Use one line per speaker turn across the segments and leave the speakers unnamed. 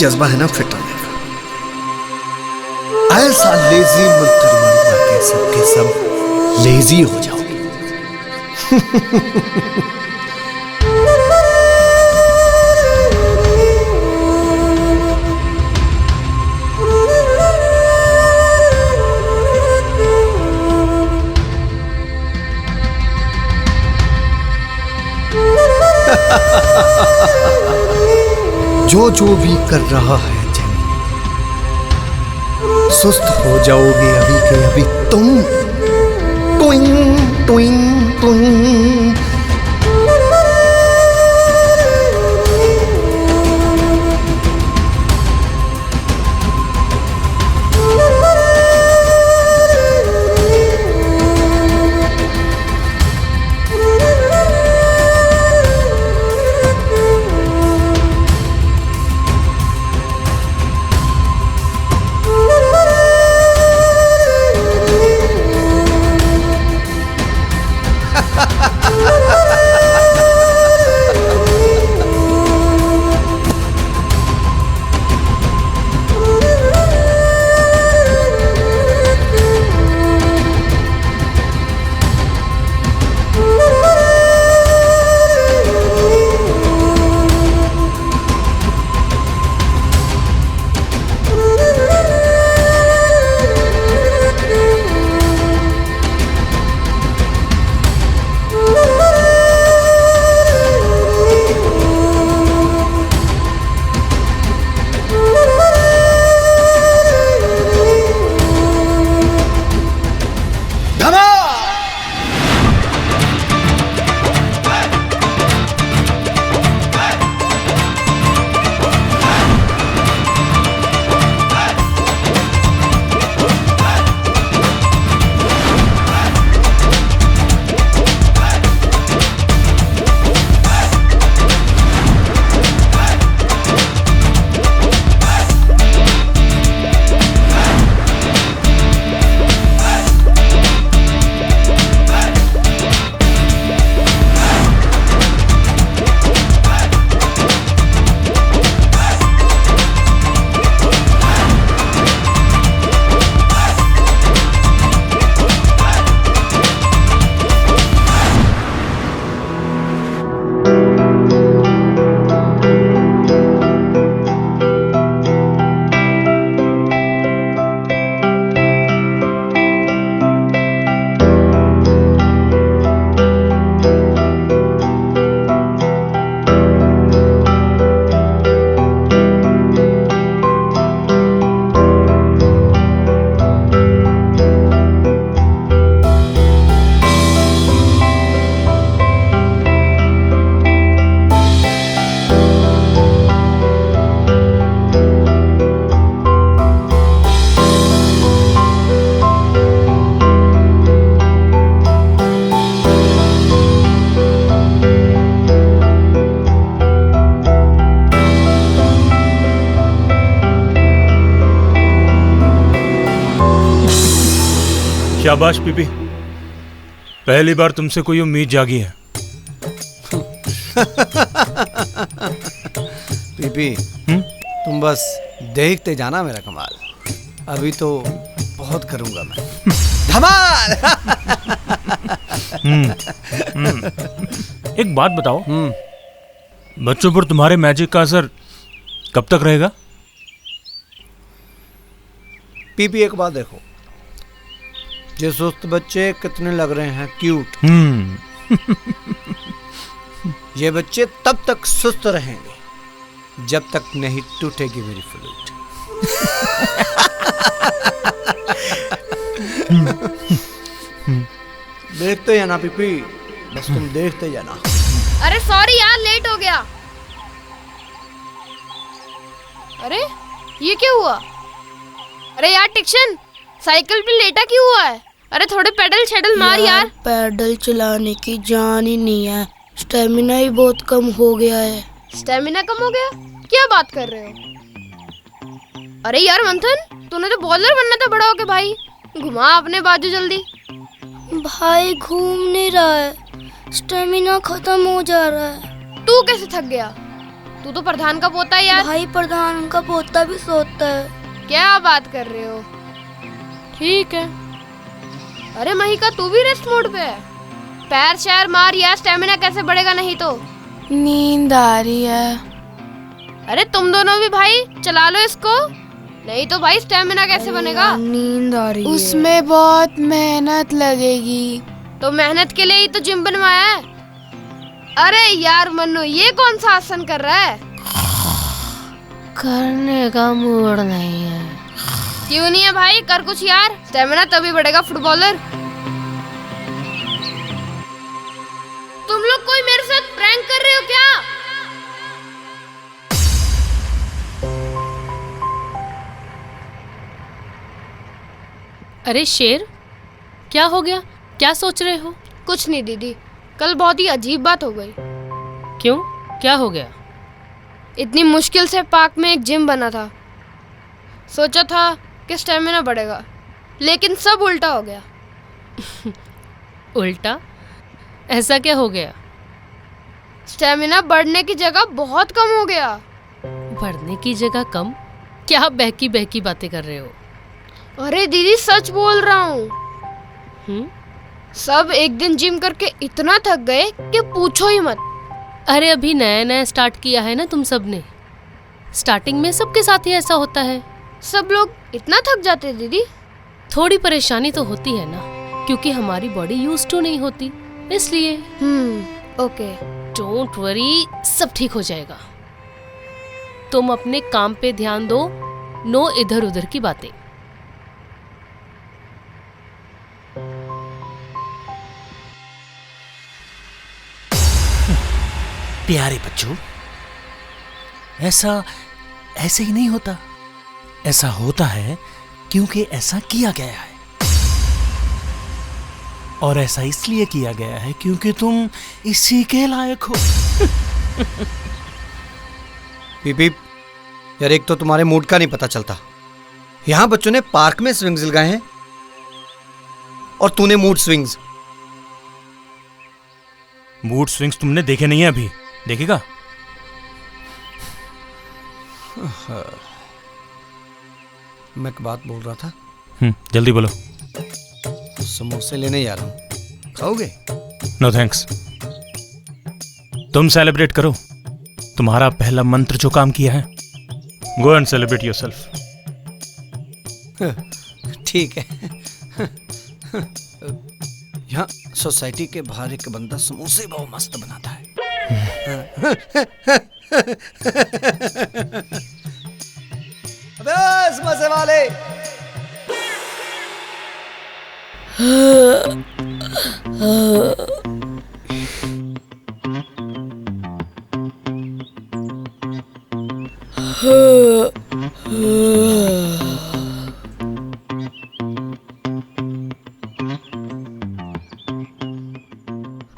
जज्बा है ना फिट होने का, ऐसा लेजी मंत्र मारूंगा कि सबके सब लेजी हो जाओगे। जो जो भी कर रहा है जैनी, सुस्त हो जाओगे अभी के अभी तुम। टुइंग टुइंग टुइंग।
शाबाश पीपी, पहली बार तुमसे कोई उम्मीद जागी है।
पीपी तुम बस देखते जाना मेरा कमाल, अभी तो बहुत करूंगा मैं। धमाल।
एक बात बताओ, बच्चों पर तुम्हारे मैजिक का असर कब तक रहेगा?
पीपी एक बात देखो, ये सुस्त बच्चे कितने लग रहे हैं क्यूट। ये बच्चे तब तक सुस्त रहेंगे जब तक नहीं टूटेगी मेरी फ्लूट। देखते जाना पीपी, बस तुम देखते जाना।
अरे सॉरी यार, लेट हो गया। अरे ये क्या हुआ? अरे यार टिक्शन, साइकिल पे लेटा क्यों हुआ है? अरे थोड़े पेडल शेडल मार यार।
पैडल चलाने की जान ही नहीं है, स्टेमिना ही बहुत कम हो गया है।
स्टेमिना कम हो गया? क्या बात कर रहे हो? अरे यार मंथन, तूने तो बॉलर बनना था बड़ा होके भाई। घुमा अपने बाजू जल्दी।
भाई घूम नहीं रहा है, स्टेमिना खत्म हो जा रहा है।
तू कैसे थक गया? तू तो प्रधान का पोता है यार।
भाई प्रधान का पोता भी सोता है।
क्या बात कर रहे हो? ठीक है। अरे महिका, तू भी रेस्ट मोड पे है? पैर शैर मार यार, स्टेमिना कैसे बढ़ेगा नहीं तो।
नींद आ रही है।
अरे तुम दोनों भी भाई चला लो इसको, नहीं तो भाई स्टेमिना कैसे बनेगा?
नींद आ रही है।
उसमें बहुत मेहनत लगेगी।
तो मेहनत के लिए ही तो जिम बनवाया है। अरे यार मन्नू, ये कौन सा आसन कर रहा है?
करने का मूड नहीं है।
क्यों नहीं है भाई, कर कुछ यार, स्टेमिना तभी बढ़ेगा फुटबॉलर। तुम लोग कोई मेरे साथ प्रैंक कर रहे हो क्या?
अरे शेर, क्या हो गया? क्या सोच रहे हो?
कुछ नहीं दीदी, कल बहुत ही अजीब बात हो गई।
क्यों, क्या हो गया?
इतनी मुश्किल से पार्क में एक जिम बना था, सोचा था कि स्टेमिना बढ़ेगा, लेकिन सब उल्टा हो गया।
उल्टा? ऐसा क्या हो गया?
स्टेमिना बढ़ने की जगह बहुत कम हो गया।
बढ़ने की जगह कम? क्या आप बहकी बहकी बातें कर रहे हो?
अरे दीदी सच बोल रहा हूँ।
हम्म?
सब एक दिन जिम करके इतना थक गए कि पूछो ही मत।
अरे अभी नया नया स्टार्ट किया है ना तुम सब ने। स्टार्टिंग में सबके साथ ही ऐसा होता है।
सब लोग इतना थक जाते हैं दीदी?
थोड़ी परेशानी तो होती है ना, क्योंकि हमारी बॉडी यूज्ड टू नहीं होती, इसलिए।
ओके।
डोंट वरी, सब ठीक हो जाएगा। तुम अपने काम पे ध्यान दो, नो इधर उधर की बातें।
प्यारे बच्चों, ऐसे ही नहीं होता। ऐसा होता है क्योंकि ऐसा किया गया है, और ऐसा इसलिए किया गया है क्योंकि तुम इसी के लायक हो।
पीपी, यार एक तो तुम्हारे मूड का नहीं पता चलता। यहाँ बच्चों ने पार्क में स्विंग्स लगाए हैं और तूने मूड स्विंग्स।
मूड स्विंग्स तुमने देखे नहीं है अभी, देखेगा?
मैं एक बात बोल रहा था।
जल्दी बोलो।
समोसे लेने जा रहा हूँ, खाओगे?
No thanks. तुम सेलिब्रेट करो, तुम्हारा पहला मंत्र जो काम किया है। Go and celebrate yourself.
ठीक है। यहाँ सोसाइटी के बाहर एक बंदा समोसे बहुत मस्त बनाता है। अबे समोसे वाले,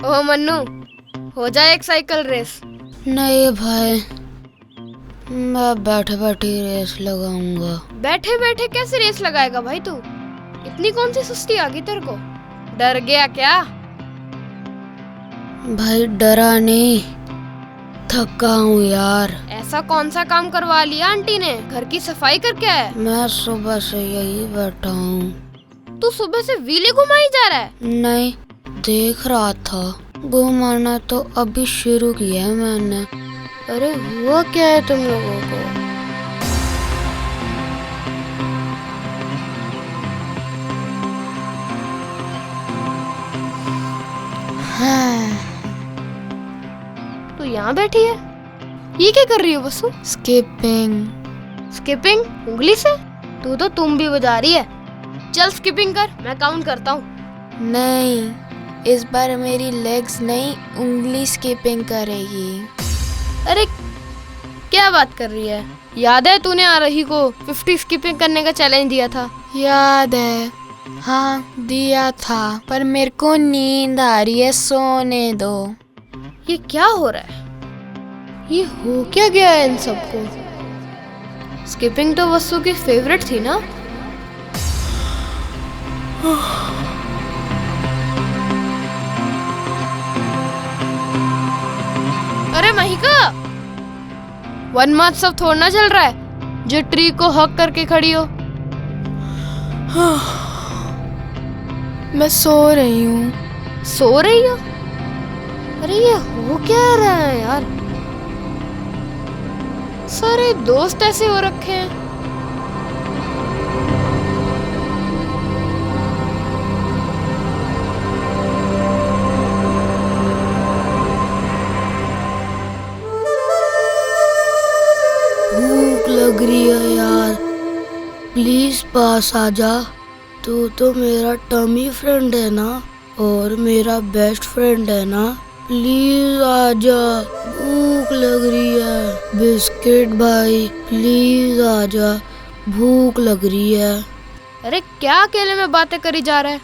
ओ मन्नू, हो जाए एक साइकिल रेस।
नहीं भाई, मैं बैठे बैठे रेस लगाऊंगा।
बैठे बैठे कैसे रेस लगाएगा भाई तू? इतनी कौन सी सुस्ती आ गई तेरे को? डर गया क्या?
भाई डरा नहीं, थका हूँ यार।
ऐसा कौन सा काम करवा लिया आंटी ने? घर की सफाई करके आया?
मैं सुबह से यही बैठा हूँ।
तू सुबह से व्हीले घुमाई जा रहा है?
नहीं, देख रहा था। घुमाना तो अभी शुरू किया है मैंने।
अरे हुआ क्या है तुम लोगों को?
हाँ,
तू यहाँ बैठी है, ये क्या कर रही हो वसु?
स्किपिंग।
स्किपिंग? उंगली से? तू तो तुम भी बजा रही है। चल स्किपिंग कर, मैं काउंट करता हूँ।
नहीं, इस बार मेरी लेग्स नहीं, उंगली स्किपिंग करेगी।
अरे क्या बात कर रही है? याद है तूने आरही को 50 स्किपिंग करने का चैलेंज दिया था?
याद है, हाँ दिया था, पर मेरे को नींद आ रही है, सोने दो।
ये क्या हो रहा है? ये हो क्या गया है इन सबको? स्किपिंग तो वसु की फेवरेट थी ना? अरे महिका, 1 महोत्सव थोड़ा ना चल रहा है जो ट्री को हक करके खड़ी हो।
मैं सो रही हूँ।
सो रही हो? अरे ये हो क्या रहा है यार? सारे दोस्त ऐसे हो रखे हैं।
भूख लग रही है यार, प्लीज पास आ जा। तू तो मेरा टमी फ्रेंड है ना, और मेरा बेस्ट फ्रेंड है ना। प्लीज आ जा, भूख लग रही है। बिस्किट भाई प्लीज आ जा, भूख लग रही है।
अरे क्या अकेले में बातें करी जा रहा है?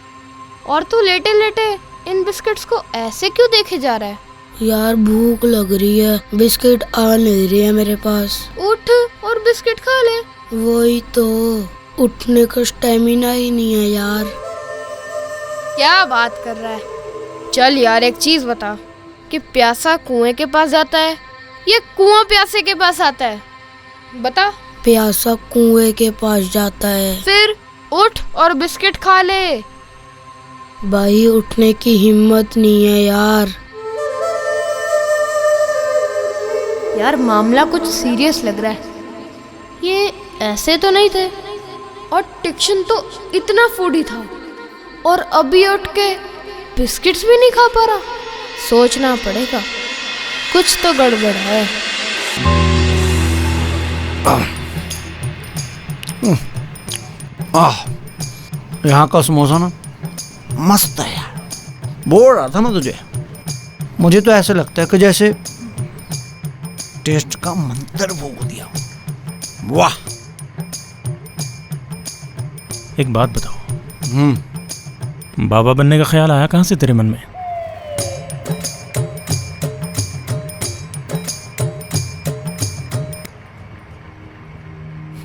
और तू लेटे लेटे इन बिस्किट्स को ऐसे क्यों देखे जा रहा है?
यार भूख लग रही है, बिस्किट आ नहीं रही है मेरे पास।
उठ और बिस्किट खा ले।
वही तो, उठने का स्टेमिना ही नहीं है यार।
क्या बात कर रहा है? चल यार एक चीज बता, कि प्यासा कुएं के पास जाता है या कुआं प्यासे के पास आता है? बता।
प्यासा कुएं के पास जाता है।
फिर उठ और बिस्किट खा ले।
भाई उठने की हिम्मत नहीं है यार।
यार मामला कुछ सीरियस लग रहा है। ये ऐसे तो नहीं थे, और टिक्शन तो इतना फूडी था, और अभी उठ के बिस्किट्स भी नहीं खा पा रहा। सोचना पड़ेगा, कुछ तो गड़बड़ है।
यहाँ का समोसा ना मस्त है यार। बोल रहा था मैं तुझे, मुझे तो ऐसे लगता है कि जैसे टेस्ट का मंत्र भोग दिया। वाह।
एक बात बताओ, बाबा बनने का ख्याल आया कहाँ से तेरे मन में?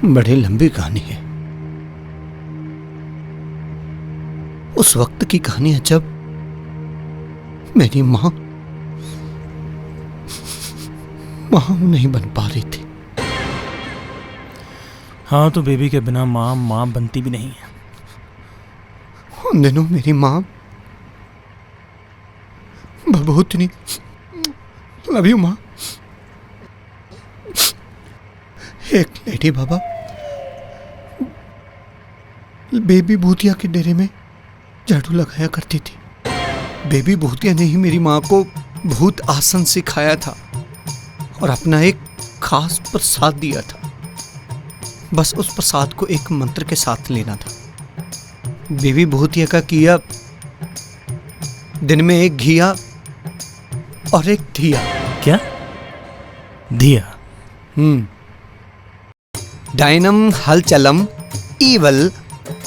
बड़ी लंबी कहानी है। उस वक्त की कहानी है जब मेरी माँ नहीं बन पा रही थी।
हाँ, तो बेबी के बिना माँ बनती भी नहीं है।
उन दिनों मेरी माँ भभूतिनी, लव यू माँ, एक लेडी बाबा बेबी भूतिया के डेरे में झाड़ू लगाया करती थी। बेबी भूतिया ने ही मेरी माँ को भूत आसन सिखाया था और अपना एक खास प्रसाद दिया था। बस उस प्रसाद को एक मंत्र के साथ लेना था। बेबी भूतिया का किया दिन में एक घिया और एक धिया।
क्या? धिया?
डायनम हलचलम ईवल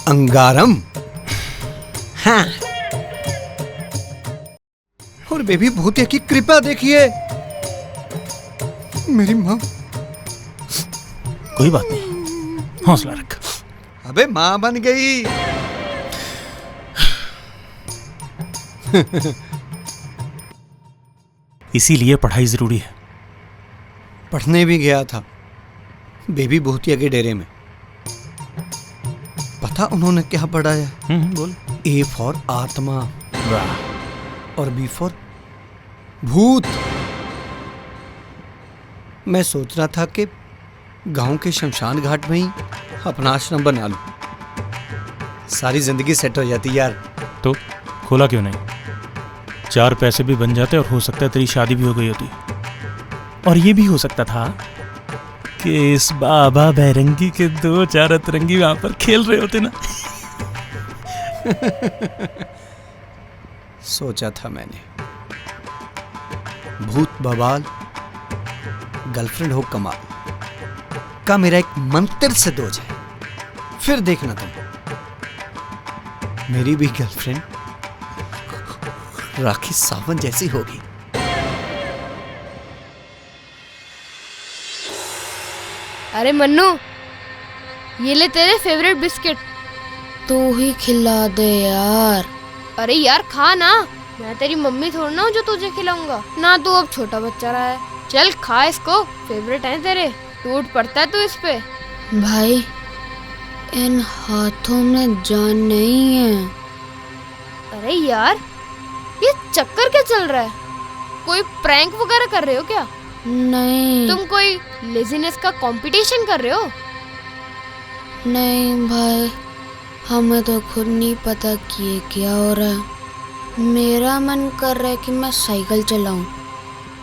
अंगारम। हाँ। और बेबी भूतिया की कृपा देखिए, मेरी माँ।
कोई बात नहीं, हौसला रख।
अबे माँ बन गई।
इसीलिए पढ़ाई जरूरी है।
पढ़ने भी गया था बेबी भूतिया के डेरे में। पता उन्होंने क्या पढ़ाया?
बोल।
ए फॉर आत्मा,
वाह।
और बी फॉर भूत। मैं सोच रहा था कि गांव के शमशान घाट में ही अपना आश्रम बना लूं, सारी जिंदगी सेट हो जाती यार।
तो खोला क्यों नहीं? 4 पैसे भी बन जाते और हो सकता है तेरी शादी भी हो गई होती। और ये भी हो सकता था कि इस बाबा बैरंगी के 2-4 अतरंगी वहां पर खेल रहे होते ना।
सोचा था मैंने, भूत बवाल गर्लफ्रेंड हो कमाल का मेरा एक मंत्र से दो जाए, फिर देखना तुम, मेरी भी गर्लफ्रेंड राखी सावंत जैसी होगी।
अरे मन्नू, ये ले तेरे फेवरेट बिस्किट।
तू ही खिला दे यार।
अरे यार खा ना, मैं तेरी मम्मी थोड़ी ना हूँ जो तुझे खिलाऊंगा ना। तू अब छोटा बच्चा रहा है, चल खा इसको, फेवरेट है तेरे, टूट पड़ता है तू इस पे।
भाई इन हाथों में जान नहीं है।
अरे यार ये चक्कर क्या चल रहा है? कोई प्रैंक वगैरह कर रहे हो क्या?
नहीं
तुम कोई लेजीनेस का कंपटीशन कर रहे हो?
नहीं भाई, हमें तो खुद नहीं पता कि ये क्या हो रहा है। मेरा मन कर रहा है कि मैं साइकिल चलाऊं,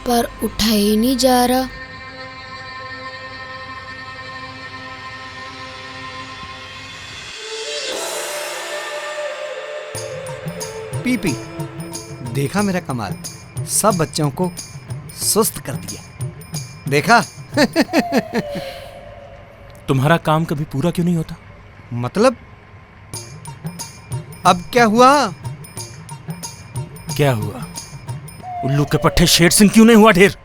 पर उठा ही नहीं जा रहा।
पीपी, देखा मेरा कमाल, सब बच्चों को सुस्त कर दिया। देखा?
तुम्हारा काम कभी पूरा क्यों नहीं होता?
मतलब अब क्या हुआ?
क्या हुआ? उल्लू के पट्टे शेर सिंह क्यों नहीं हुआ ढेर?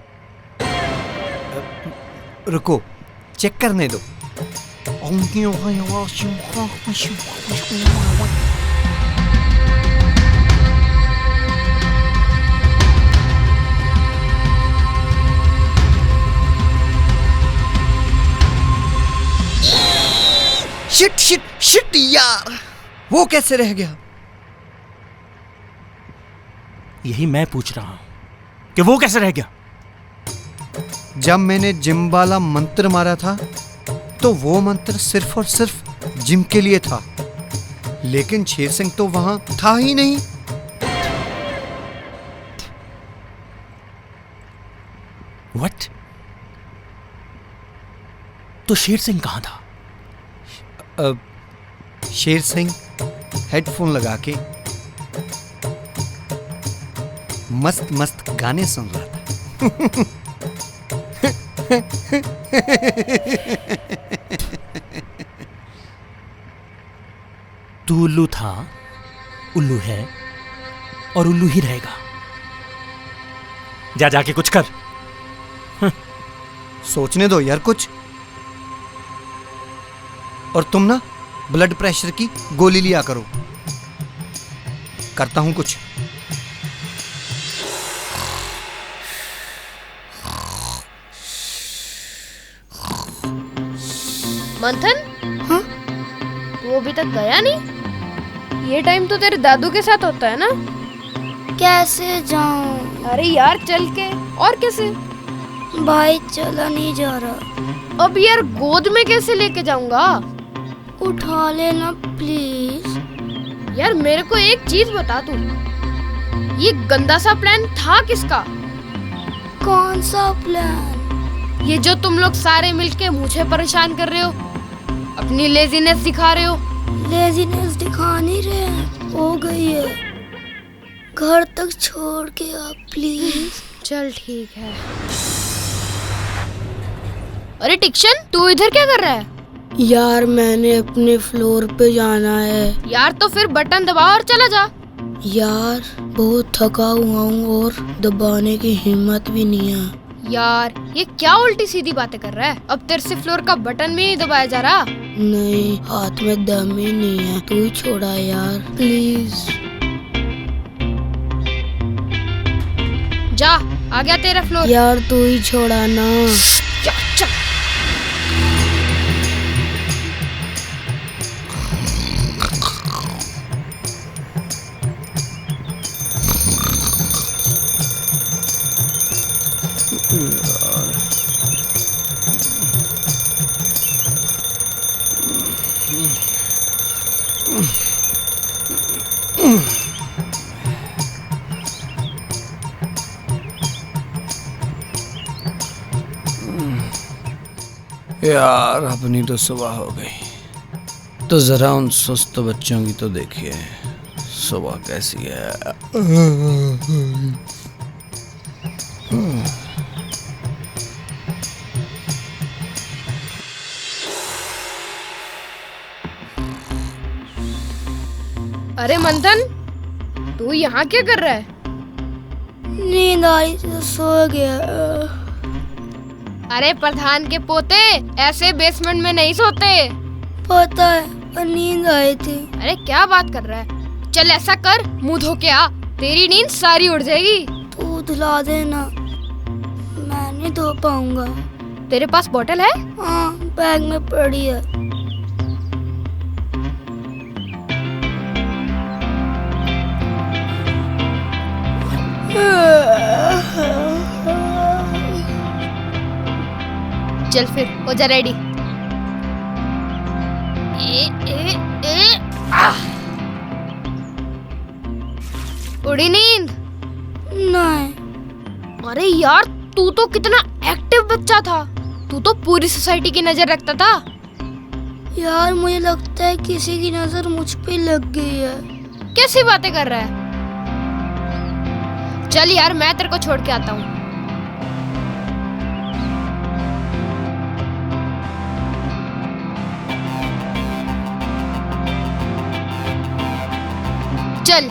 रुको, चेक करने दो। शिट शिट शिट यार, वो कैसे रह गया?
यही मैं पूछ रहा हूं कि वो कैसे रह गया?
जब मैंने जिम वाला मंत्र मारा था तो वो मंत्र सिर्फ और सिर्फ जिम के लिए था, लेकिन शेर सिंह तो वहां था ही नहीं।
व्हाट? तो शेर सिंह कहां था?
शेर सिंह हेडफोन लगा के मस्त मस्त गाने सुन रहा था।
तू उल्लू था, उल्लू है और उल्लू ही रहेगा। जा जाके कुछ कर।
सोचने दो यार कुछ। और तुम ना ब्लड प्रेशर की गोली लिया करो, करता हूं कुछ।
मंथन, हाँ? तू अभी तक गया नहीं? ये टाइम तो तेरे दादू के साथ होता है ना?
कैसे जाऊं?
अरे यार चल के, और कैसे?
भाई चला नहीं जा रहा।
अब यार गोद में कैसे लेके जाऊंगा?
उठा लेना प्लीज।
यार मेरे को एक चीज बता तू, ये गंदा सा प्लान था किसका?
कौन सा प्लान?
ये जो तुम लोग सारे मिलके मुझे परेशान कर रहे हो, अपनी लेजीनेस दिखा रहे हो।
लेजीनेस दिखा नहीं रहे, हो गई है। घर तक छोड़ के आप प्लीज।
चल ठीक है। अरे टिक्शन, तू इधर क्या कर रहा है?
यार मैंने अपने फ्लोर पे जाना है।
यार तो फिर बटन दबा और चला जा।
यार बहुत थका हुआ हूँ और दबाने की हिम्मत भी नहीं है।
यार ये क्या उल्टी सीधी बातें कर रहा है? अब तेरे से फ्लोर का बटन भी नहीं दबाया जा रहा।
नहीं, हाथ में दम ही नहीं है। तू ही छोड़ा यार प्लीज।
जा, आ गया तेरा फ्लोर।
यार तू ही छोड़ा ना।
चल।
यार अपनी तो सुबह हो गई, तो जरा उन सुस्त बच्चों की तो देखिए सुबह कैसी है।
अरे मंथन, तू यहाँ क्या कर रहा है?
नींद आ रही थी तो सो गया।
अरे प्रधान के पोते ऐसे बेसमेंट में नहीं सोते।
पता है, पर नींद आई थी।
अरे क्या बात कर रहा है? चल ऐसा कर, मुंह धो के आ, तेरी नींद सारी उड़ जाएगी।
तू धुला देना, मैं नहीं धो पाऊंगा।
तेरे पास बॉटल है?
हाँ, बैग में पड़ी है।
चल फिर हो जा रेडी। उड़ी नींद?
नहीं।
अरे यार, तू तो कितना एक्टिव बच्चा था। तू तो पूरी सोसाइटी की नजर रखता था।
यार मुझे लगता है किसी की नजर मुझ पे लग गई है।
कैसी बातें कर रहा है? चल यार, मैं तेरे को छोड़ के आता हूँ। चल।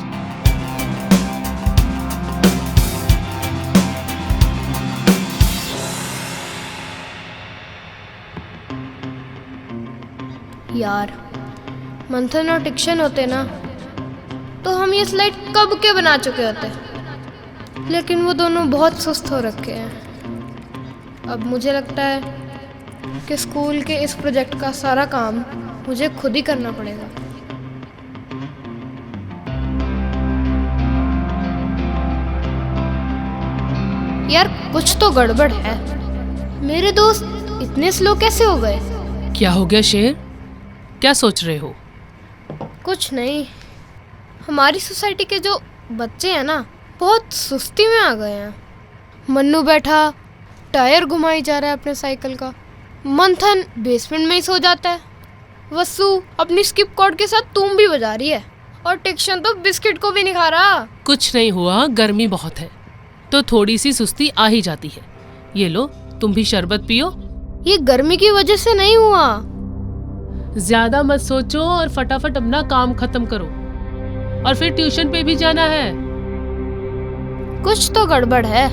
यार, मंथन और टिक्शन होते ना तो हम ये स्लाइड कब के बना चुके होते, लेकिन वो दोनों बहुत सुस्त हो रखे हैं। अब मुझे लगता है कि स्कूल के इस प्रोजेक्ट का सारा काम मुझे खुद ही करना पड़ेगा। यार, कुछ तो गड़बड़ है। मेरे दोस्त इतने स्लो कैसे हो गए?
क्या हो गया शेर? क्या सोच रहे हो?
कुछ नहीं, हमारी सोसाइटी के जो बच्चे हैं ना, बहुत सुस्ती में आ गए हैं। मन्नू बैठा टायर घुमाई जा रहा है अपने साइकिल का। मंथन बेसमेंट में ही सो जाता है। वसु अपनी स्किप कॉर्ड के साथ तुम भी बजा रही है। और टिक्शन तो बिस्किट को भी नहीं खा रहा।
कुछ नहीं हुआ, गर्मी बहुत है तो थोड़ी सी सुस्ती आ ही जाती है। ये लो, तुम भी शरबत पियो।
ये गर्मी की वजह से नहीं हुआ।
ज्यादा मत सोचो और फटाफट अपना काम खत्म करो, और फिर ट्यूशन पे भी जाना है।
कुछ तो गड़बड़ है।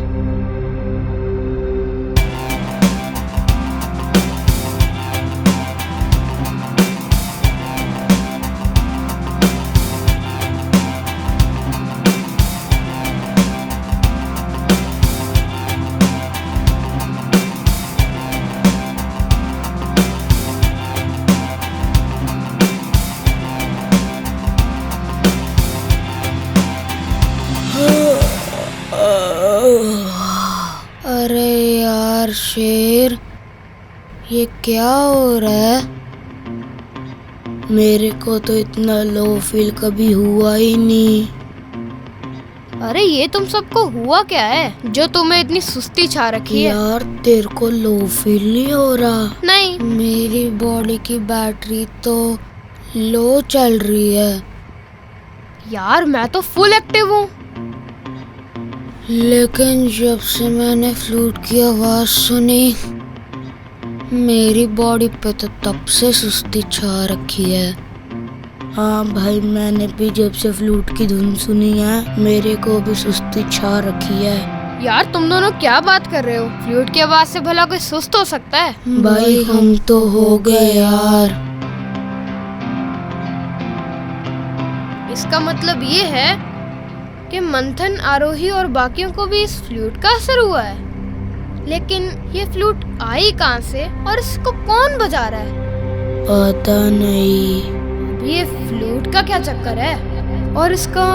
अरे यार शेर, ये क्या हो रहा है? मेरे को तो इतना लो फील कभी हुआ ही नहीं।
अरे ये तुम सबको हुआ क्या है जो तुम्हें इतनी सुस्ती छा रखी है?
यार तेरे को लो फील नहीं हो रहा?
नहीं।
मेरी बॉडी की बैटरी तो लो चल रही है।
यार, मैं तो फुल एक्टिव हूँ।
लेकिन जब से मैंने फ्लूट की आवाज सुनी, मेरी बॉडी पे तो तब से सुस्ती छा रखी है। हाँ भाई, मैंने भी जब से फ्लूट की धुन सुनी है, मेरे को भी सुस्ती छा रखी है।
यार, तुम दोनों क्या बात कर रहे हो? फ्लूट की आवाज से भला कोई सुस्त हो सकता है?
भाई हम तो हो गए यार।
इसका मतलब ये है कि मंथन, आरोही और बाकियों को भी इस फ्लूट का असर हुआ है। लेकिन ये फ्लूट आई कहाँ से और इसको कौन बजा रहा है?
पता नहीं।
ये फ्लूट का क्या चक्कर है और इसका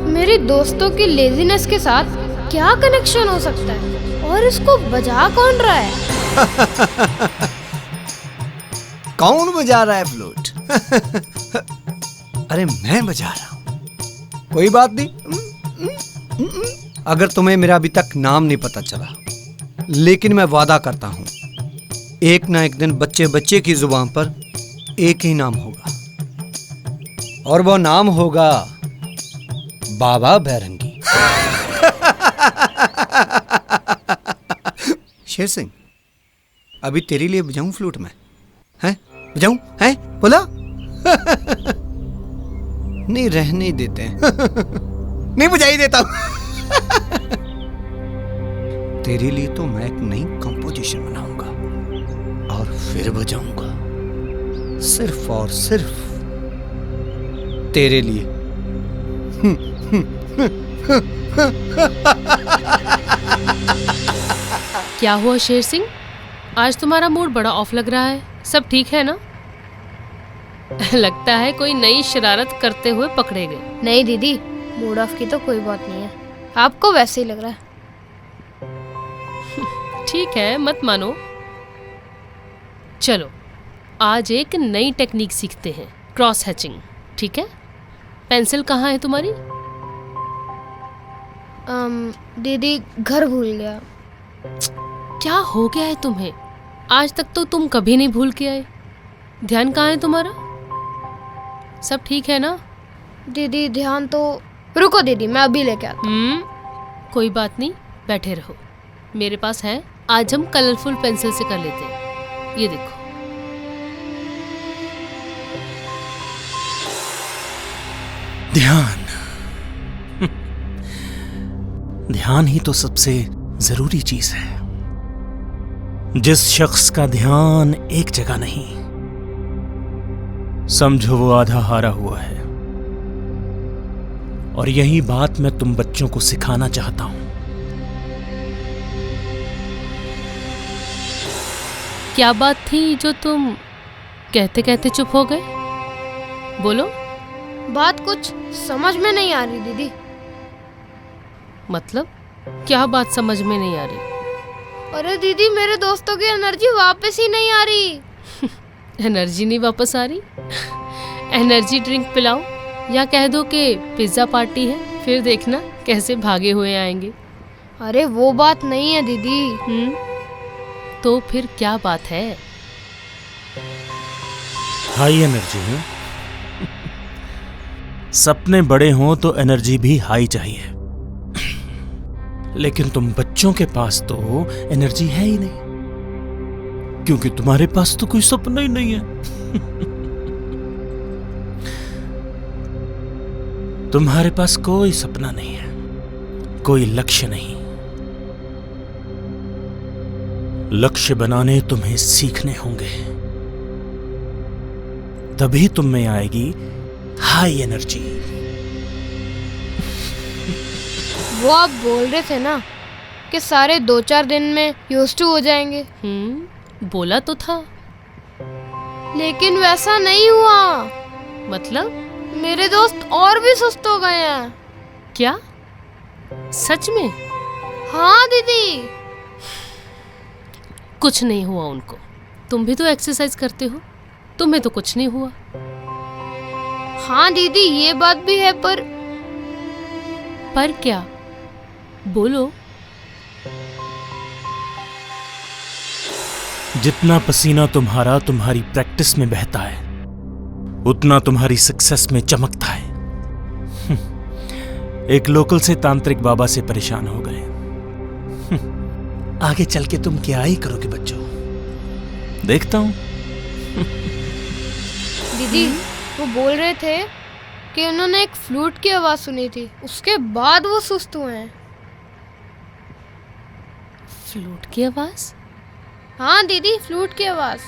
मेरे दोस्तों की लेजीनेस के साथ क्या कनेक्शन हो सकता है? और इसको बजा कौन रहा है?
कौन बजा रहा है फ्लूट? अरे मैं बजा रहा हूँ। कोई बात नहीं। अगर तुम्हें मेरा अभी तक नाम नहीं पता चला, लेकिन मैं वादा करता हूं, एक ना एक दिन बच्चे बच्चे की जुबान पर एक ही नाम होगा, और वो नाम होगा बाबा बैरंगी। शेर सिंह, अभी तेरे लिए बजाऊं फ्लूट में? हैं? बजाऊं? हैं? बोला? नहीं, रहने देते हैं। नहीं, बजा ही देता हूं। तेरे लिए तो मैं एक नई कंपोजिशन बनाऊंगा और फिर बजाऊंगा, सिर्फ और सिर्फ तेरे लिए।
क्या हुआ शेर सिंह, आज तुम्हारा मूड बड़ा ऑफ लग रहा है। सब ठीक है ना? लगता है कोई नई शरारत करते हुए पकड़े गए।
नहीं दीदी, मूड ऑफ की तो कोई बात नहीं है, आपको वैसे ही लग रहा है।
ठीक है, मत मानो। चलो आज एक नई टेक्निक सीखते हैं, क्रॉस हैचिंग। ठीक है, पेंसिल कहाँ है तुम्हारी?
दीदी घर भूल गया।
क्या हो गया है तुम्हें? आज तक तो तुम कभी नहीं भूल के आए। ध्यान कहाँ है तुम्हारा? सब ठीक है ना?
दीदी ध्यान तो, रुको दीदी मैं अभी लेके आता।
कोई बात नहीं, बैठे रहो। मेरे पास है, आज हम कलरफुल पेंसिल से कर लेते हैं। ये देखो।
ध्यान। ध्यान ही तो सबसे जरूरी चीज है। जिस शख्स का ध्यान एक जगह नहीं, समझो वो आधा हारा हुआ है। और यही बात मैं तुम बच्चों को सिखाना चाहता हूं।
क्या बात थी जो तुम कहते कहते चुप हो गए? बोलो।
बात कुछ समझ में नहीं आ रही दीदी।
मतलब क्या बात समझ में नहीं आ रही?
अरे दीदी, मेरे दोस्तों की एनर्जी वापस ही नहीं आ रही।
एनर्जी नहीं वापस आ रही? एनर्जी ड्रिंक पिलाओ, या कह दो कि पिज्जा पार्टी है, फिर देखना कैसे भागे हुए आएंगे।
अरे वो बात नहीं है दीदी।
तो फिर क्या बात है?
हाई एनर्जी है। सपने बड़े हों तो एनर्जी भी हाई चाहिए। लेकिन तुम बच्चों के पास तो एनर्जी है ही नहीं, क्योंकि तुम्हारे पास तो कोई सपना ही नहीं है। तुम्हारे पास कोई सपना नहीं है, कोई लक्ष्य नहीं। लक्ष्य बनाने तुम्हें सीखने होंगे, तभी तुम में आएगी हाई एनर्जी।
वो आप बोल रहे थे ना कि सारे 2-4 दिन में यूज्ड टू हो जाएंगे।
बोला तो था,
लेकिन वैसा नहीं हुआ।
मतलब
मेरे दोस्त और भी सुस्त हो गए हैं।
क्या? सच में?
हाँ दीदी।
कुछ नहीं हुआ उनको। तुम भी तो एक्सरसाइज करते हो, तुम्हें तो कुछ नहीं हुआ।
हाँ दीदी, ये बात भी है, पर
क्या? बोलो।
जितना पसीना तुम्हारा तुम्हारी प्रैक्टिस में बहता है, उतना तुम्हारी सक्सेस में चमकता है। एक लोकल से तांत्रिक बाबा से परेशान हो गए। आगे चल के तुम क्या ही करोगे बच्चों, देखता हूं।
दीदी वो बोल रहे थे कि उन्होंने एक फ्लूट की आवाज सुनी थी, उसके बाद वो सुस्त हुए हैं।
फ्लूट की आवाज?
हाँ दीदी, फ्लूट की आवाज।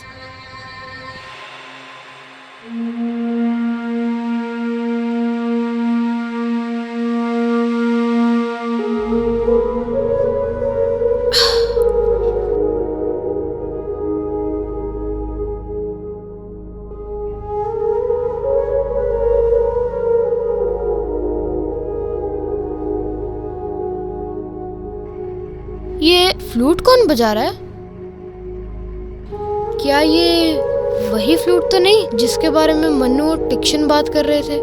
ये फ्लूट कौन बजा रहा है? क्या ये वही फ्लूट तो नहीं जिसके बारे में मन्नू और टिक्शन बात कर रहे थे?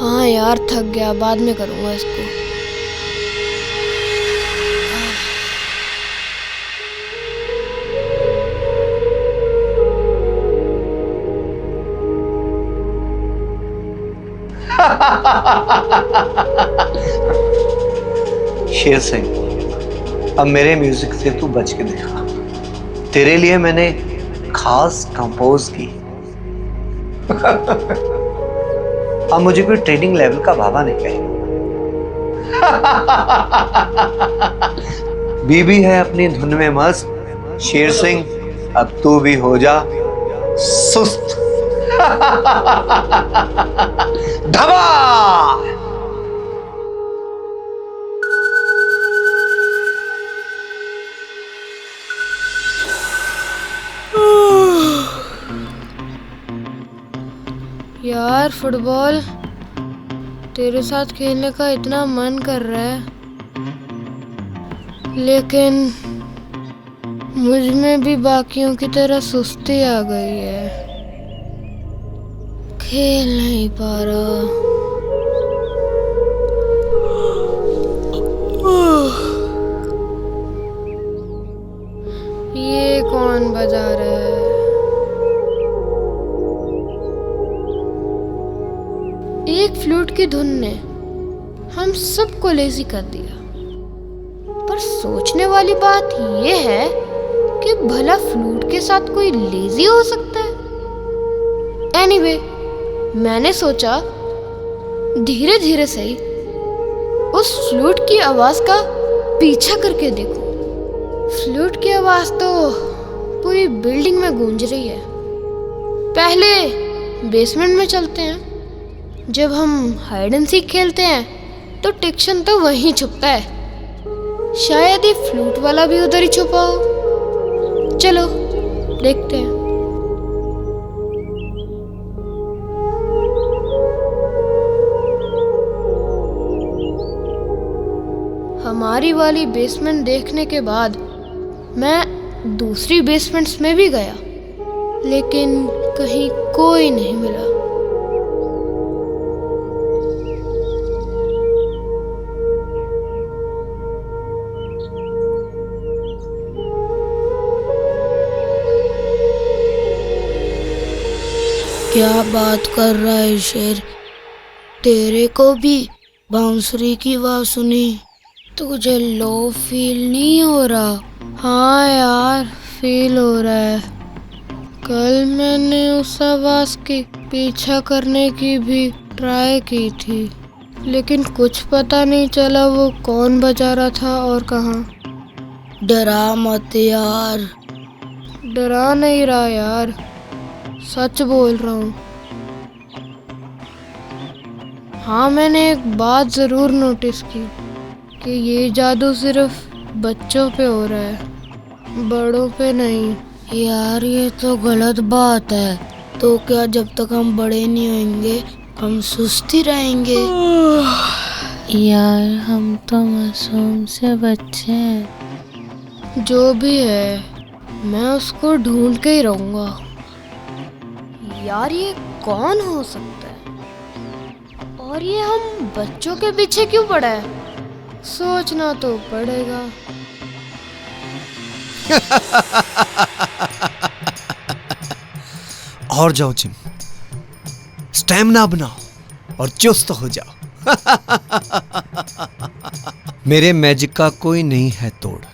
हाँ यार, थक गया, बाद में करूँगा इसको।
शेर सिंह, अब मेरे म्यूजिक से तू बच के दिखा। तेरे लिए मैंने खास कंपोज की। अब मुझे कोई ट्रेनिंग लेवल का बाबा नहीं कहे। बीबी है अपनी धुन में मस्त। शेर सिंह, अब तू भी हो जा सुस्त। धबा।
यार फुटबॉल तेरे साथ खेलने का इतना मन कर रहा है, लेकिन मुझ में भी बाकियों की तरह सुस्ती आ गई है, खेल नहीं पा रहा। ये कौन बजा रहा है? एक फ्लूट की धुन ने हम सबको लेजी कर दिया। पर सोचने वाली बात यह है कि भला फ्लूट के साथ कोई लेजी हो सकता है? एनीवे, मैंने सोचा धीरे धीरे सही उस फ्लूट की आवाज का पीछा करके देखो। फ्लूट की आवाज तो पूरी बिल्डिंग में गूंज रही है। पहले बेसमेंट में चलते हैं। जब हम हाइड एंड सीक खेलते हैं तो टिक्शन तो वहीं छुपता है। शायद ये फ्लूट वाला भी उधर ही छुपा हो। चलो देखते हैं। हमारी वाली बेसमेंट देखने के बाद मैं दूसरी बेसमेंट्स में भी गया, लेकिन कहीं कोई नहीं मिला।
क्या बात कर रहा है शेर? तेरे को भी बांसुरी की आवाज सुनी? तुझे लो फील नहीं हो रहा?
हाँ यार, फील हो रहा है। कल मैंने उस आवाज की पीछा करने की भी ट्राई की थी, लेकिन कुछ पता नहीं चला वो कौन बजा रहा था और कहाँ।
डरा मत यार।
डरा नहीं रहा यार, सच बोल रहा हूँ। हाँ, मैंने एक बात जरूर नोटिस की कि ये जादू सिर्फ बच्चों पे हो रहा है, बड़ों पे नहीं।
यार ये तो गलत बात है। तो क्या जब तक हम बड़े नहीं होंगे हम सुस्ती रहेंगे?
यार हम तो मासूम से बच्चे हैं।
जो भी है, मैं उसको ढूंढ के ही रहूंगा। यार ये कौन हो सकता है? और ये हम बच्चों के पीछे क्यों पड़ा है? सोचना तो पड़ेगा।
और जाओ जिम, स्टैमिना बनाओ और चुस्त हो जाओ। मेरे मैजिक का कोई नहीं है तोड़,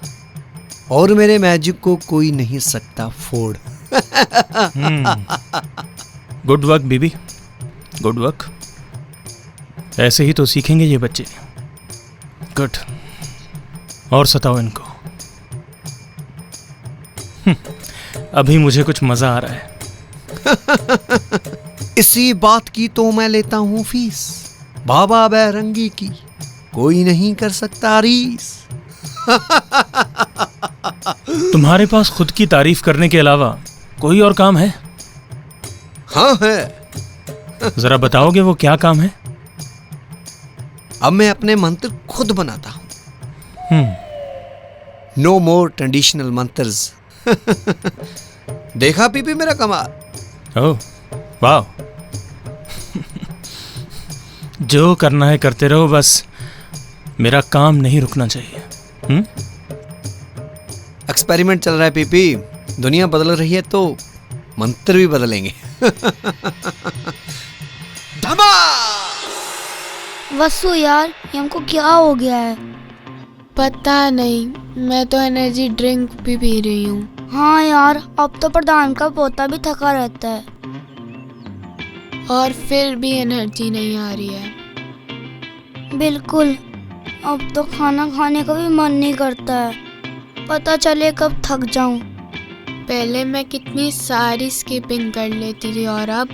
और मेरे मैजिक को कोई नहीं सकता फोड़।
गुड वर्क बीबी, गुड वर्क। ऐसे ही तो सीखेंगे ये बच्चे। गुड। और सताओ इनको। अभी मुझे कुछ मजा आ रहा है।
इसी बात की तो मैं लेता हूँ फीस। बाबा बैरंगी की कोई नहीं कर सकता रीस।
तुम्हारे पास खुद की तारीफ करने के अलावा कोई और काम है?
हाँ है।
जरा बताओगे वो क्या काम है?
अब मैं अपने मंत्र खुद बनाता हूँ। नो मोर ट्रेडिशनल मंत्रस। देखा पीपी मेरा कमाल?
ओह वाह। जो करना है करते रहो, बस मेरा काम नहीं रुकना चाहिए।
एक्सपेरिमेंट चल रहा है पीपी। दुनिया बदल रही है तो मंत्र भी बदलेंगे। धमा!
वसु यार, ये हमको क्या हो गया है?
पता नहीं, मैं तो एनर्जी ड्रिंक भी पी रही हूँ।
हाँ यार, अब तो प्रधान का पोता भी थका रहता है
और फिर भी एनर्जी नहीं आ रही है।
बिल्कुल, अब तो खाना खाने का भी मन नहीं करता है। पता चले कब थक जाऊं। पहले मैं कितनी सारी स्किपिंग कर लेती थी और अब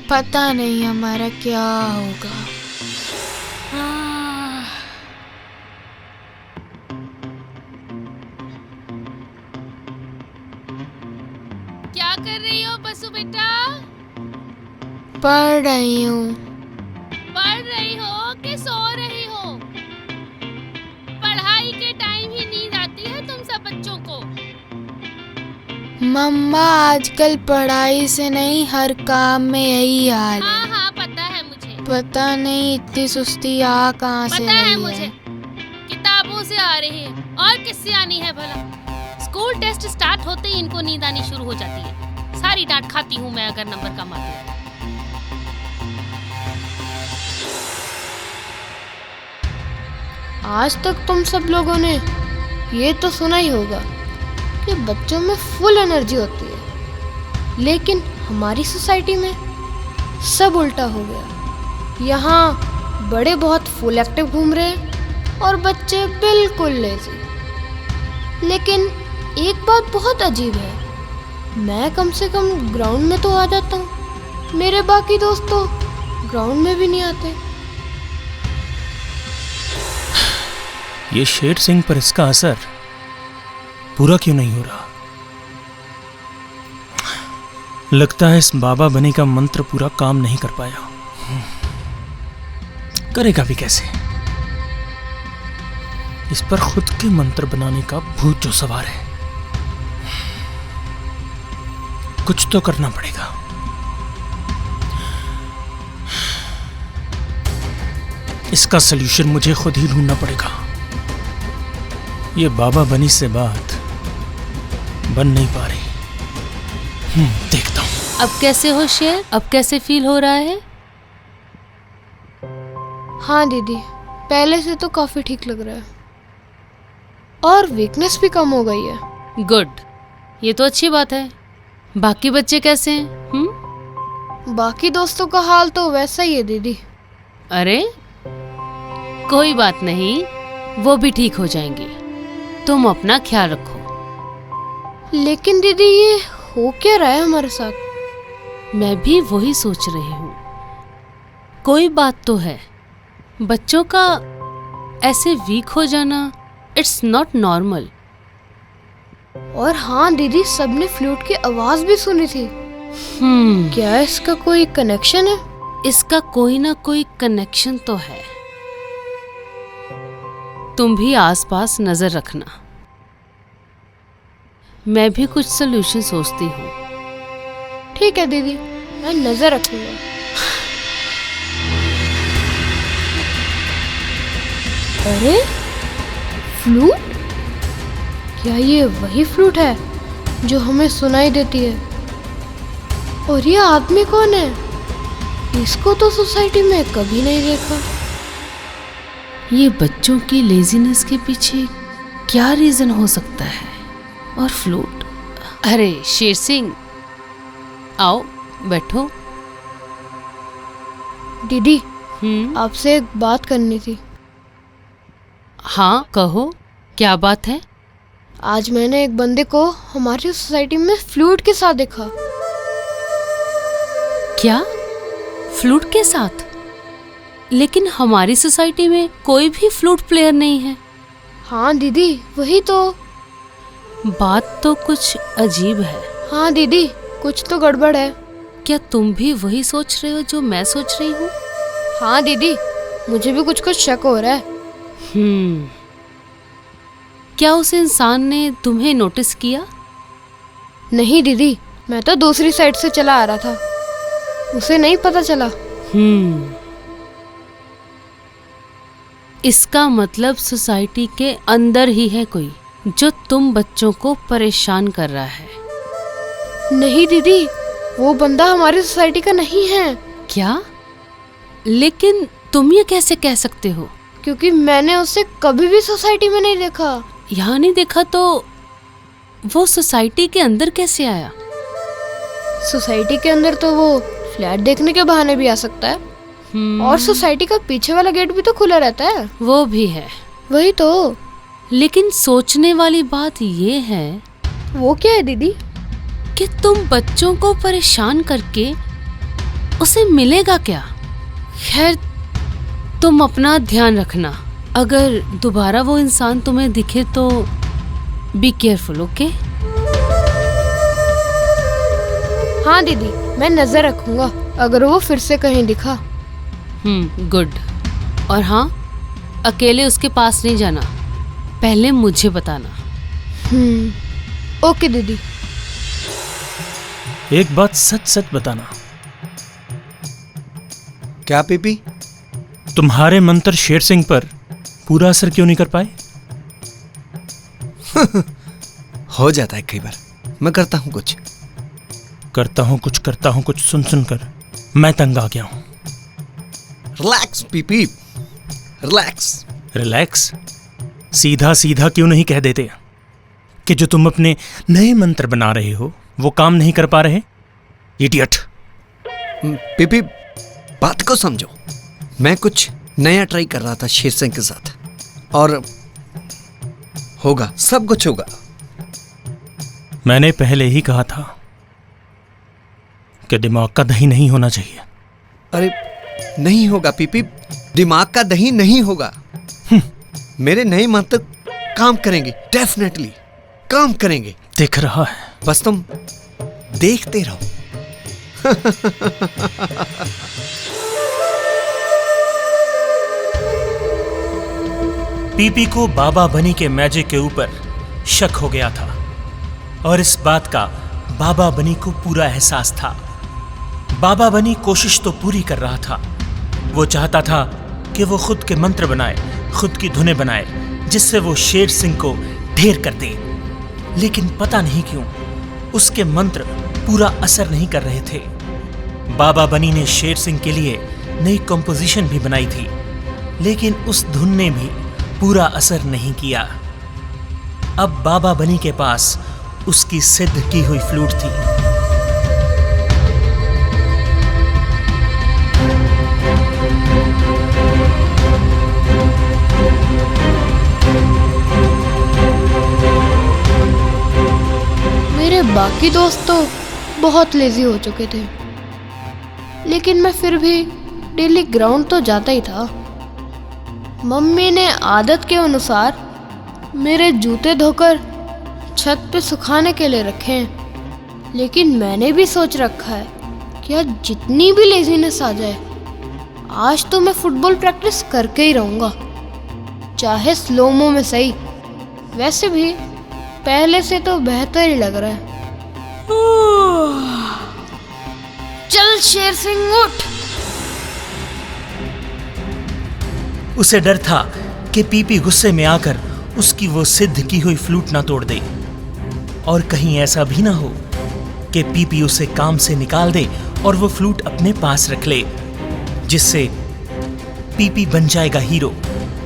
पता नहीं हमारा क्या होगा।
क्या कर रही हो बसु बेटा?
पढ़ रही हूँ।
पढ़ रही हो कि सो रही हो? पढ़ाई के टाइम ही नींद आती है तुम सब बच्चों को।
मम्मा आजकल पढ़ाई से नहीं हर काम में यही हाल है।
हाँ हाँ पता है मुझे।
पता नहीं इतनी सुस्ती आ कहाँ से
पता है
रही
मुझे। किताबों से आ रही है और किससे आनी है भला? स्कूल टेस्ट स्टार्ट होते ही इनको नींद आनी शुरू हो जाती है। सारी डांट खाती हूँ मैं अगर नंबर कम आते हैं।
आज तक तुम सब लोगों ने ये तो सुना ही होगा कि बच्चों में फुल एनर्जी होती है, लेकिन हमारी सोसाइटी में सब उल्टा हो गया। यहाँ बड़े बहुत फुल एक्टिव घूम रहे हैं और बच्चे बिल्कुल लेजी। लेकिन एक बात बहुत अजीब है, मैं कम से कम ग्राउंड में तो आ जाता हूँ, मेरे बाकी दोस्त तो ग्राउंड में भी नहीं आते।
ये शेर सिंह पर इसका असर पूरा क्यों नहीं हो रहा? लगता है इस बाबा बनी का मंत्र पूरा काम नहीं कर पाया। करेगा भी कैसे? इस पर खुद के मंत्र बनाने का भूत जो सवार है। कुछ तो करना पड़ेगा। इसका सलूशन मुझे खुद ही ढूंढना पड़ेगा। ये बाबा बनी से बात बन नहीं पा रही। देखता हूं।
अब कैसे हो शेर? अब कैसे फील हो रहा है?
हाँ दीदी, पहले से तो काफी ठीक लग रहा है और वीकनेस भी कम हो गई है।
गुड, ये तो अच्छी बात है। बाकी बच्चे कैसे हैं?
बाकी दोस्तों का हाल तो वैसा ही है दीदी।
अरे कोई बात नहीं, वो भी ठीक हो जाएंगे। तुम अपना ख्याल रखो।
लेकिन दीदी ये हो क्या रहा है हमारे साथ?
मैं भी वही सोच रही हूँ। कोई बात तो है। बच्चों का ऐसे वीक हो जाना इट्स नॉट नॉर्मल।
और हाँ दीदी, सबने फ्लूट की आवाज भी सुनी थी। क्या इसका कोई कनेक्शन है?
इसका कोई ना कोई कनेक्शन तो है। तुम भी आसपास नजर रखना। मैं भी कुछ सलूशन सोचती हूँ।
ठीक है दीदी, मैं नजर रखूंगा। अरे फ्लूट? क्या ये वही फ्लूट है जो हमें सुनाई देती है? और ये आदमी कौन है? इसको तो सोसाइटी में कभी नहीं देखा।
ये बच्चों की लेजीनेस के पीछे क्या रीजन हो सकता है? और फ्लूट? अरे शेर सिंह, आओ बैठो।
दीदी, आपसे एक बात करनी थी।
हाँ कहो, क्या बात है?
आज मैंने एक बंदे को हमारी सोसाइटी में फ्लूट के साथ देखा।
क्या? फ्लूट के साथ? लेकिन हमारी सोसाइटी में कोई भी फ्लूट प्लेयर नहीं है।
हाँ दीदी, वही तो।
बात तो कुछ अजीब है।
हाँ दीदी, कुछ तो गड़बड़ है।
क्या तुम भी वही सोच रहे हो जो मैं सोच रही हूँ?
हाँ दीदी, मुझे भी कुछ शक हो रहा है।
क्या उस इंसान ने तुम्हें नोटिस किया?
नहीं दीदी, मैं तो दूसरी साइड से चला आ रहा था, उसे नहीं पता चला।
इसका मतलब सोसाइटी के अंदर ही है कोई जो तुम बच्चों को परेशान कर रहा है।
नहीं दीदी, वो बंदा हमारी सोसाइटी का नहीं है।
क्या? लेकिन तुम ये कैसे कह सकते हो?
क्योंकि मैंने उसे कभी भी सोसाइटी में नहीं देखा।
यहाँ नहीं देखा तो वो सोसाइटी के अंदर कैसे आया?
सोसाइटी के अंदर तो वो फ्लैट देखने के बहाने भी आ सकता है। और सोसाइटी का पीछे वाला गेट भी तो खुला रहता है।
वो भी है।
वही तो।
लेकिन सोचने वाली बात ये है
वो क्या है दीदी?
कि तुम बच्चों को परेशान करके उसे मिलेगा क्या। खैर, तुम अपना ध्यान रखना। अगर दोबारा वो इंसान तुम्हें दिखे तो बी केयरफुल, ओके?
हाँ दीदी, मैं नजर रखूंगा अगर वो फिर से कहीं दिखा।
गुड। और हाँ, अकेले उसके पास नहीं जाना, पहले मुझे बताना।
ओके दीदी।
एक बात सच सच बताना,
क्या पीपी?
तुम्हारे मंत्र शेर सिंह पर पूरा असर क्यों नहीं कर पाए?
हो जाता है कई बार, मैं करता हूं कुछ।
करता हूं कुछ सुन सुनकर मैं तंग आ गया हूं।
Relax PP, relax.
रिलैक्स? सीधा सीधा क्यों नहीं कह देते कि जो तुम अपने नए मंत्र बना रहे हो वो काम नहीं कर पा रहे? इडियट।
पीपी, बात को समझो। मैं कुछ नया ट्राई कर रहा था शेर सिंह के साथ, और होगा, सब कुछ होगा।
मैंने पहले ही कहा था कि दिमाग का दही नहीं होना चाहिए।
अरे नहीं होगा पीपी, दिमाग का दही नहीं होगा। मेरे नए मंत्र काम करेंगे, डेफिनेटली काम करेंगे।
दिख रहा है।
बस तुम देखते रहो।
पीपी को बाबा बनी के मैजिक के ऊपर शक हो गया था, और इस बात का बाबा बनी को पूरा एहसास था। बाबा बनी कोशिश तो पूरी कर रहा था। वो चाहता था कि वो खुद के मंत्र बनाए, खुद की धुनें बनाए, जिससे वो शेर सिंह को ढेर कर दे। लेकिन पता नहीं क्यों उसके मंत्र पूरा असर नहीं कर रहे थे। बाबा बनी ने शेर सिंह के लिए नई कंपोजिशन भी बनाई थी, लेकिन उस धुन ने भी पूरा असर नहीं किया। अब बाबा बनी के पास उसकी सिद्ध की हुई फ्लूट थी।
मेरे बाकी दोस्त तो बहुत लेजी हो चुके थे, लेकिन मैं फिर भी डेली ग्राउंड तो जाता ही था। मम्मी ने आदत के अनुसार मेरे जूते धोकर छत पे सुखाने के लिए रखे हैं, लेकिन मैंने भी सोच रखा है कि आज जितनी भी लेजीनेस आ जाए, आज तो मैं फुटबॉल प्रैक्टिस करके ही रहूँगा, चाहे स्लोमो में सही। वैसे भी पहले से तो बेहतर ही लग रहा है। चल शेर सिंह उठ।
उसे डर था कि पीपी गुस्से में आकर उसकी वो सिद्ध की हुई फ्लूट ना तोड़ दे, और कहीं ऐसा भी ना हो कि पीपी उसे काम से निकाल दे और वो फ्लूट अपने पास रख ले, जिससे पीपी बन जाएगा हीरो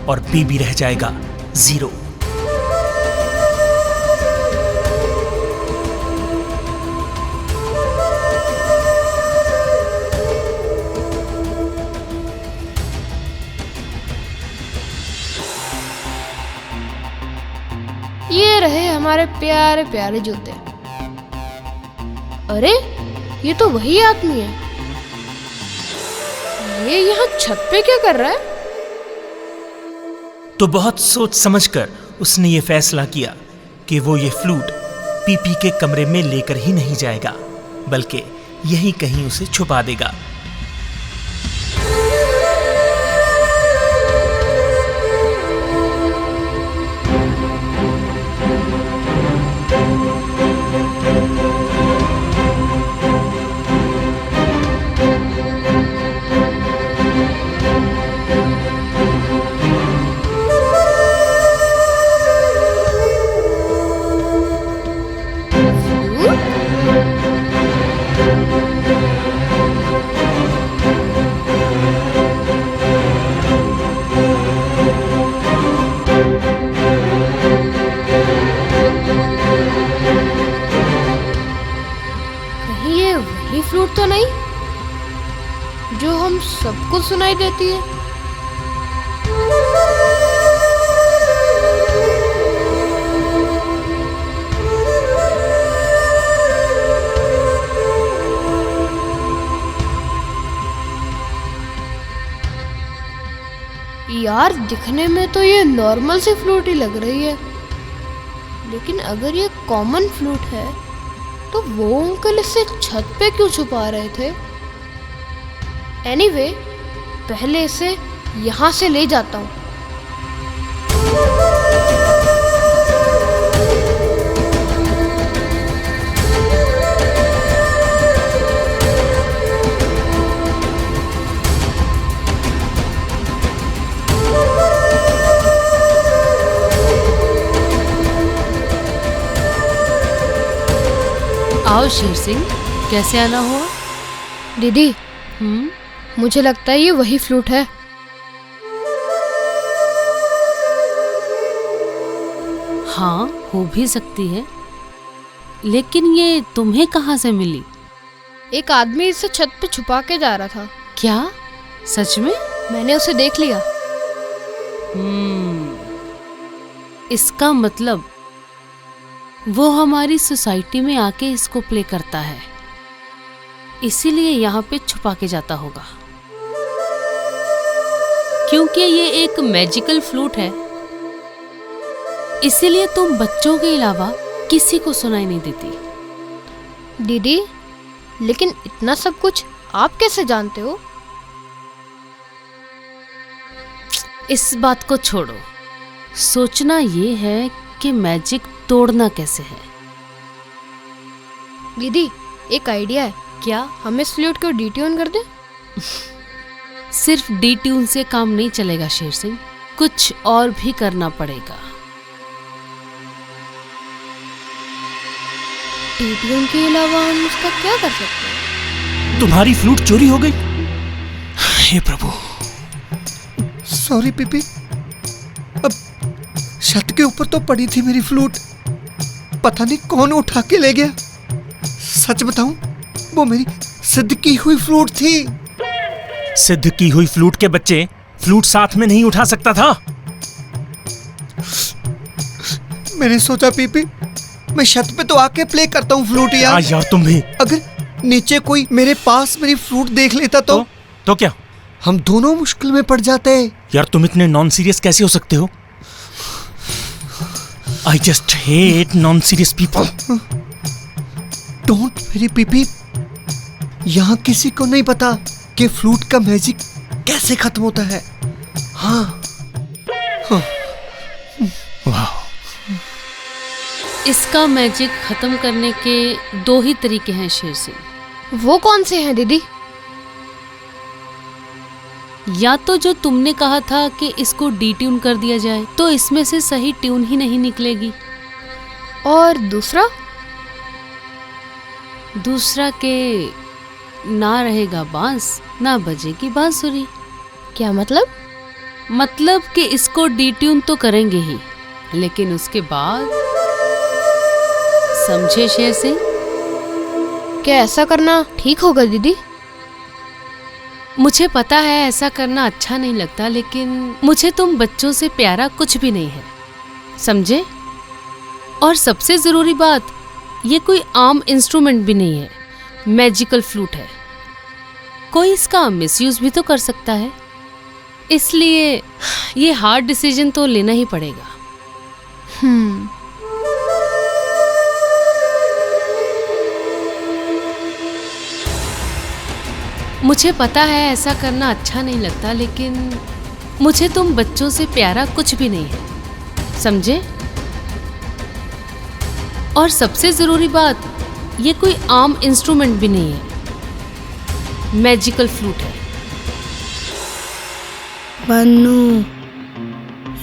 और पीपी रह जाएगा जीरो।
ये रहे हमारे प्यारे प्यारे जूते। अरे ये तो वही आदमी है। ये यहाँ छत पे क्या कर रहा है?
तो बहुत सोच समझकर उसने ये फैसला किया कि वो ये फ्लूट पीपी के कमरे में लेकर ही नहीं जाएगा, बल्कि यहीं कहीं उसे छुपा देगा।
फ्लूट तो नहीं जो हम सबको सुनाई देती है। यार दिखने में तो ये नॉर्मल सी फ्लूट ही लग रही है, लेकिन अगर ये कॉमन फ्लूट है तो वो अंकल इसे छत पे क्यों छुपा रहे थे? एनीवे, पहले इसे यहाँ से ले जाता हूँ।
आओ शेर सिंह, कैसे आना हुआ?
दीदी, मुझे लगता है ये वही फ्लूट है।
हाँ, हो भी सकती है, लेकिन ये तुम्हें कहाँ से मिली?
एक आदमी इसे छत पे छुपा के जा रहा था।
क्या सच में?
मैंने उसे देख लिया।
इसका मतलब वो हमारी सोसाइटी में आके इसको प्ले करता है, इसीलिए यहाँ पे छुपा के जाता होगा। क्योंकि ये एक मैजिकल फ्लूट है, इसीलिए तुम बच्चों के अलावा किसी को सुनाई नहीं देती।
दीदी, लेकिन इतना सब कुछ आप कैसे जानते हो?
इस बात को छोड़ो, सोचना ये है कि मैजिक तोड़ना कैसे है।
दीदी, एक आइडिया है।
क्या?
हम इस फ्लूट को डिट्यून कर दें?
सिर्फ डिट्यून से काम नहीं चलेगा शेर सिंह, कुछ और भी करना पड़ेगा।
डिट्यून के अलावा हम उसका क्या कर सकते हैं?
तुम्हारी फ्लूट चोरी हो गई? हे प्रभु।
सॉरी पीपी, अब छत के ऊपर तो पड़ी थी मेरी फ्लूट, पता नहीं कौन उठा के ले गया। सच बताऊं, वो मेरी सिद्ध की हुई फ्लूट थी।
सिद्ध की हुई फ्लूट के बच्चे फ्लूट साथ में नहीं उठा सकता था।
मैंने सोचा पीपी, मैं छत पे तो आके प्ले करता हूँ फ्लूट यार।
यार तुम भी।
अगर नीचे कोई मेरे पास मेरी फ्लूट देख लेता
तो क्या?
हम दोनों मुश्किल में पड़ जाते।
यार तुम इतने नॉन सीरियस कैसे हो सकते हो? I just hate non-serious people.
Don't very PP, यहाँ किसी को नहीं पता कि फ्लूट का मैजिक कैसे खत्म होता है। हाँ,
वाह।
इसका मैजिक खत्म करने के 2 ही तरीके हैं शेर सिंह।
वो कौन से हैं दीदी?
या तो जो तुमने कहा था कि इसको डिट्यून कर दिया जाए, तो इसमें से सही ट्यून ही नहीं निकलेगी।
और दूसरा?
दूसरा के ना रहेगा बांस, ना बजेगी बांसुरी।
क्या मतलब?
मतलब कि इसको डिट्यून तो करेंगे ही, लेकिन उसके बाद समझे शेर सिंह?
क्या ऐसा करना ठीक होगा दीदी?
मुझे पता है ऐसा करना अच्छा नहीं लगता, लेकिन मुझे तुम बच्चों से प्यारा कुछ भी नहीं है, समझे? और सबसे जरूरी बात, ये कोई आम इंस्ट्रूमेंट भी नहीं है, मैजिकल फ्लूट है। कोई इसका मिसयूज भी तो कर सकता है, इसलिए ये हार्ड डिसीजन तो लेना ही पड़ेगा। मुझे पता है ऐसा करना अच्छा नहीं लगता, लेकिन मुझे तुम बच्चों से प्यारा कुछ भी नहीं है, समझे? और सबसे जरूरी बात, ये कोई आम इंस्ट्रूमेंट भी नहीं है, मैजिकल फ्लूट है।
मन्नू,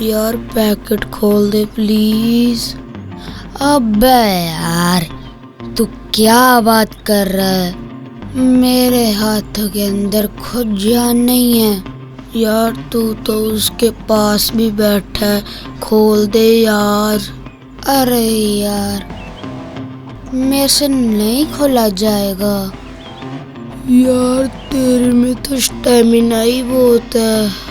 यार पैकेट खोल दे प्लीज। अबे यार, तू क्या बात कर रहा है? मेरे हाथों के अंदर खुद जान नहीं है। यार तू तो उसके पास भी बैठा है, खोल दे यार। अरे यार, मेरे से नहीं खोला जाएगा। यार तेरे में तो स्टेमिना ही बहुत है।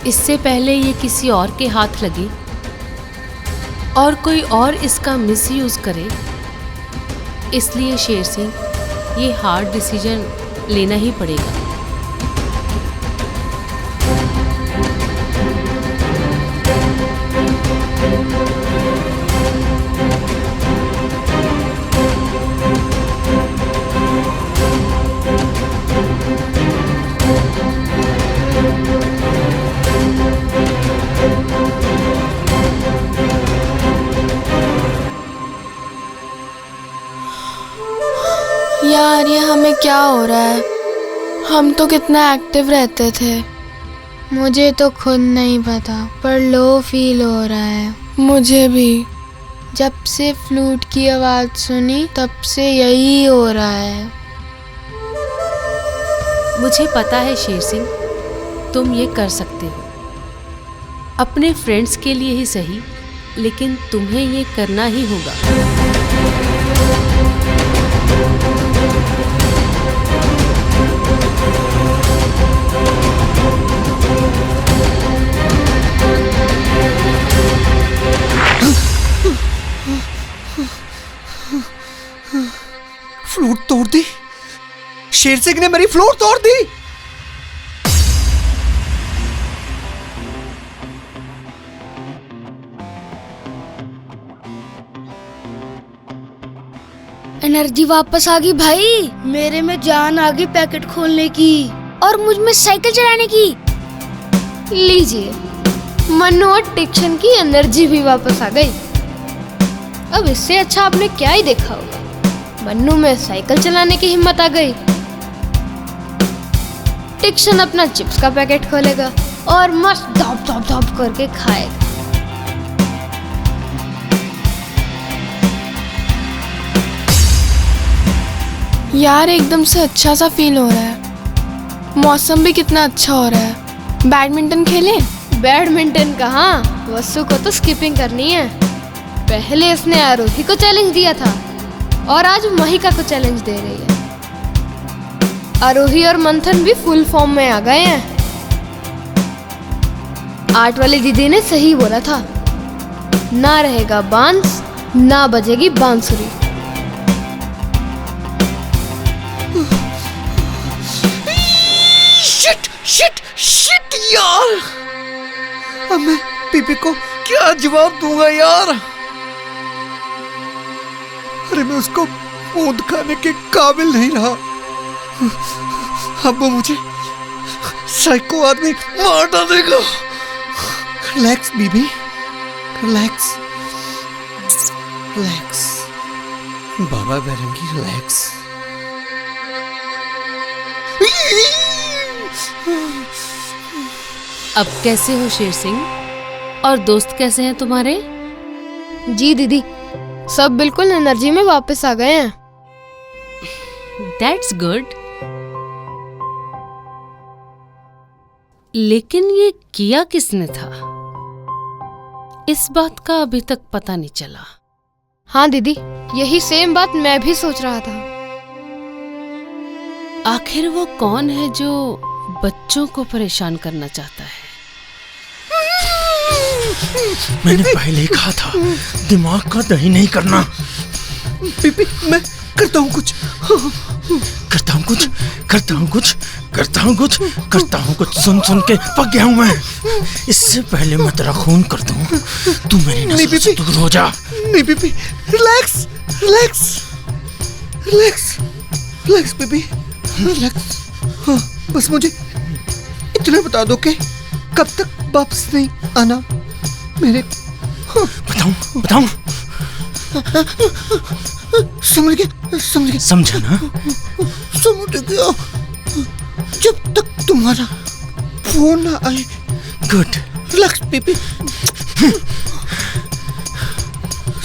इससे पहले ये किसी और के हाथ लगे और कोई और इसका मिसयूज करे, इसलिए शेर सिंह ये हार्ड डिसीजन लेना ही पड़ेगा।
यार ये हमें क्या हो रहा है? हम तो कितना एक्टिव रहते थे।
मुझे तो खुद नहीं पता, पर लो फील हो रहा है।
मुझे भी।
जब से फ्लूट की आवाज़ सुनी तब से यही हो रहा है।
मुझे पता है शेर सिंह, तुम ये कर सकते हो। अपने फ्रेंड्स के लिए ही सही, लेकिन तुम्हें ये करना ही होगा।
फ्लूट तोड़ दी। शेर सिंह ने मेरी फ्लूट तोड़ दी।
एनर्जी वापस आ गई भाई। मेरे में जान आ गई पैकेट खोलने की और मुझ में साइकिल चलाने की।
लीजिए, मन्नू और टिक्शन की एनर्जी भी वापस आ गई। अब इससे अच्छा आपने क्या ही देखा होगा। मन्नू में साइकिल चलाने की हिम्मत आ गई। टिक्शन अपना चिप्स का पैकेट खोलेगा और मस्त धप धप धप करके खाएगा।
यार एकदम से अच्छा सा फील हो रहा है। मौसम भी कितना अच्छा हो रहा है। बैडमिंटन खेलें?
बैडमिंटन कहाँ, वसु को तो स्किपिंग करनी है। पहले इसने आरोही को चैलेंज दिया था और आज महिका को चैलेंज दे रही है। आरोही और मंथन भी फुल फॉर्म में आ गए हैं। आर्ट वाली दीदी ने सही बोला था, ना रहेगा बांस ना बजेगी बांसुरी।
शिट शिट शिट यार, अब मैं पीपी को क्या जवाब दूंगा यार। अरे मैं उसको ऊंट खाने के काबिल नहीं रहा। अब वो मुझे साइको आदमी मार डालेगा। रिलैक्स बीबी, रिलैक्स रिलैक्स बाबा बैरंगी, रिलैक्स।
अब कैसे हो शेर सिंह, और दोस्त कैसे हैं तुम्हारे?
जी दीदी, सब बिल्कुल एनर्जी में वापस आ गए हैं।
That's good. लेकिन ये किया किसने था, इस बात का अभी तक पता नहीं चला।
हाँ दीदी, यही सेम बात मैं भी सोच रहा था।
आखिर वो कौन है जो बच्चों को परेशान करना चाहता है?
मैंने पहले ही कहा था, दिमाग का दही नहीं करना।
पीपी, मैं करता हूँ कुछ,
करता हूँ कुछ, करता हूँ कुछ, करता हूँ कुछ, करता हूँ कुछ। सुन सुन के पक गया हूँ मैं। इससे पहले मैं तेरा खून कर दूँ, तू मेरी नजर से दूर हो जा।
नहीं PP, relax relax relax relax PP, relax. हाँ, बस मुझे इतना बता दो कि कब तक वापस नहीं आना मेरे। हाँ।
बताऊं बताऊं?
समझ गया
समझा ना?
समझ गया। जब तक तुम्हारा फोन ना आए।
Good.
Relax baby.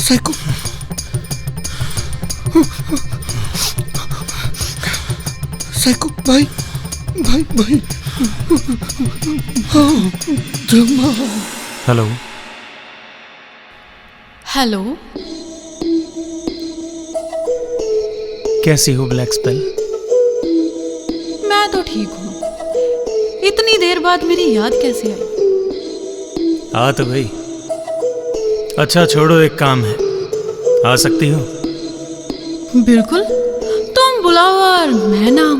Psycho, psycho भाई भाई भाई। हाँ, ड्रामा।
हेलो
हेलो,
कैसी हो ब्लैक स्पेल?
मैं तो ठीक हूँ। इतनी देर बाद मेरी याद कैसे आई?
आ तो गई। अच्छा छोड़ो, एक काम है, आ सकती हो?
बिल्कुल, तुम बुलाओ और मैं ना आऊं।